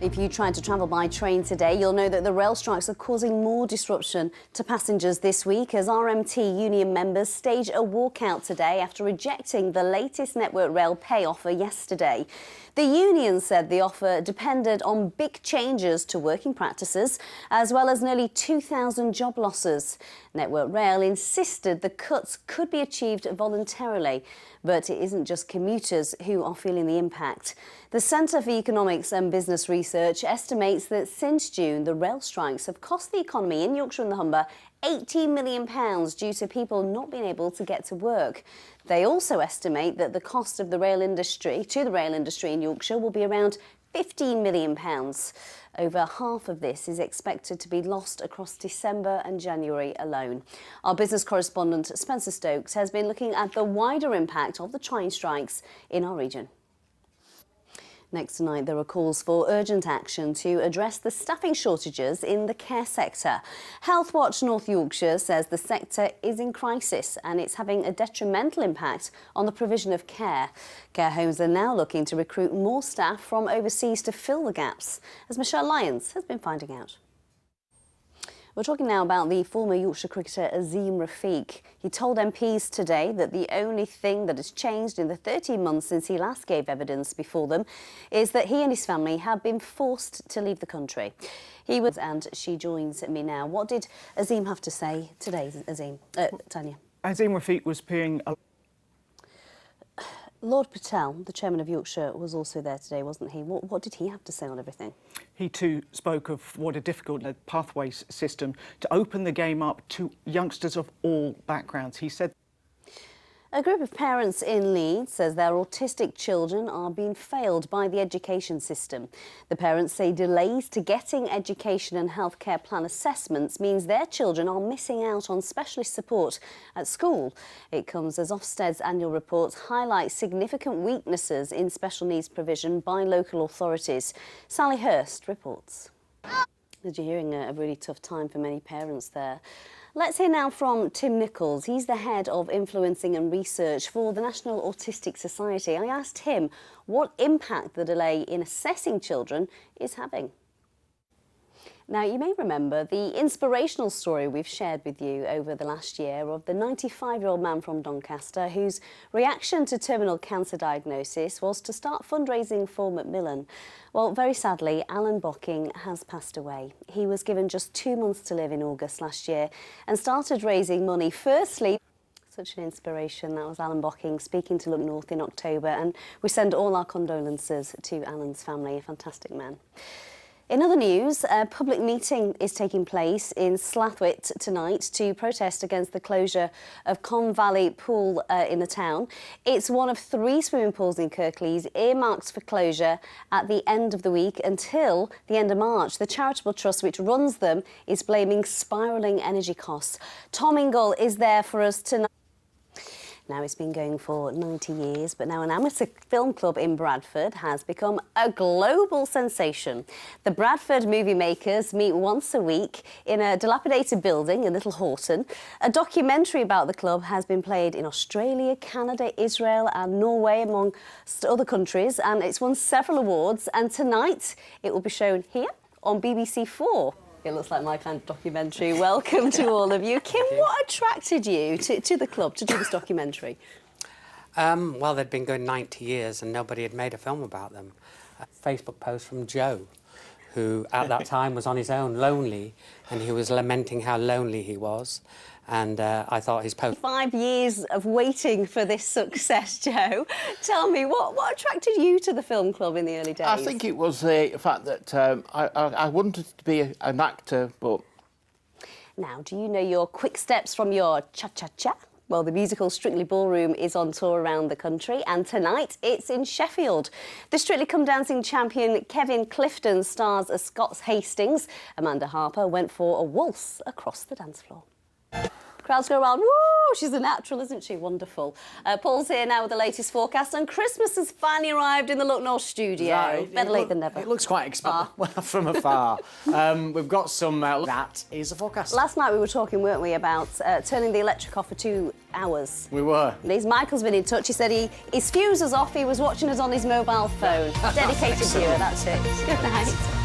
If you tried to travel by train today, you'll know that the rail strikes are causing more disruption to passengers this week as RMT union members stage a walkout today after rejecting the latest Network Rail pay offer yesterday. The union said the offer depended on big changes to working practices, as well as nearly 2,000 job losses. Network Rail insisted the cuts could be achieved voluntarily, but it isn't just commuters who are feeling the impact. The Centre for Economics and Business Research estimates that since June, the rail strikes have cost the economy in Yorkshire and the Humber £18 million due to people not being able to get to work. They also estimate that the cost of the rail industry in Yorkshire will be around £15 million. Over half of this is expected to be lost across December and January alone. Our business correspondent Spencer Stokes has been looking at the wider impact of the train strikes in our region. Next tonight, there are calls for urgent action to address the staffing shortages in the care sector. Health Watch North Yorkshire says the sector is in crisis and it's having a detrimental impact on the provision of care. Care homes are now looking to recruit more staff from overseas to fill the gaps, as Michelle Lyons has been finding out. We're talking now about the former Yorkshire cricketer Azeem Rafiq. He told MPs today that the only thing that has changed in the 13 months since he last gave evidence before them is that he and his family have been forced to leave the country. And she joins me now. What did Azeem have to say today, Tanya? Azeem Rafiq was appearing... Lord Patel, the chairman of Yorkshire, was also there today, wasn't he? What did he have to say on everything? He too spoke of what a difficult pathways system to open the game up to youngsters of all backgrounds. He said... A group of parents in Leeds says their autistic children are being failed by the education system. The parents say delays to getting education and healthcare plan assessments means their children are missing out on specialist support at school. It comes as Ofsted's annual report highlights significant weaknesses in special needs provision by local authorities. Sally Hurst reports. As you're hearing, a really tough time for many parents there. Let's hear now from Tim Nichols. He's the head of influencing and research for the National Autistic Society. I asked him what impact the delay in assessing children is having. Now, you may remember the inspirational story we've shared with you over the last year of the 95-year-old man from Doncaster whose reaction to terminal cancer diagnosis was to start fundraising for Macmillan. Well, very sadly, Alan Bocking has passed away. He was given just 2 months to live in August last year and started raising money. Firstly, such an inspiration. That was Alan Bocking speaking to Look North in October, and we send all our condolences to Alan's family, a fantastic man. In other news, a public meeting is taking place in Slathwit tonight to protest against the closure of Con Valley Pool in the town. It's one of 3 swimming pools in Kirklees earmarked for closure at the end of the week until the end of March. The charitable trust which runs them is blaming spiralling energy costs. Tom Ingle is there for us tonight. Now, it's been going for 90 years, but now an amateur film club in Bradford has become a global sensation. The Bradford movie makers meet once a week in a dilapidated building in Little Horton. A documentary about the club has been played in Australia, Canada, Israel and Norway, among other countries, and it's won several awards. And tonight it will be shown here on BBC4. It looks like my kind of documentary. Welcome to all of you. Kim, what attracted you to the club to do this documentary? Well, they'd been going 90 years and nobody had made a film about them. A Facebook post from Joe, who at that time was on his own, lonely, and he was lamenting how lonely he was. And I thought his post... 5 years of waiting for this success, Joe. Tell me, what attracted you to the film club in the early days? I think it was the fact that I wanted to be an actor, but... Now, do you know your quick steps from your cha-cha-cha? Well, the musical Strictly Ballroom is on tour around the country, and tonight it's in Sheffield. The Strictly Come Dancing champion Kevin Clifton stars as Scots Hastings. Amanda Harper went for a waltz across the dance floor. Crowds go around, woo! She's a natural, isn't she? Wonderful. Paul's here now with the latest forecast, and Christmas has finally arrived in the Look North studio. Right. Better late than never. It looks quite well, from afar. We've got some... that is the forecast. Last night we were talking, weren't we, about turning the electric off for 2 hours. We were. Liz, Michael's been in touch. He said his fuse was off. He was watching us on his mobile phone. Dedicated viewer, that's it. Good night.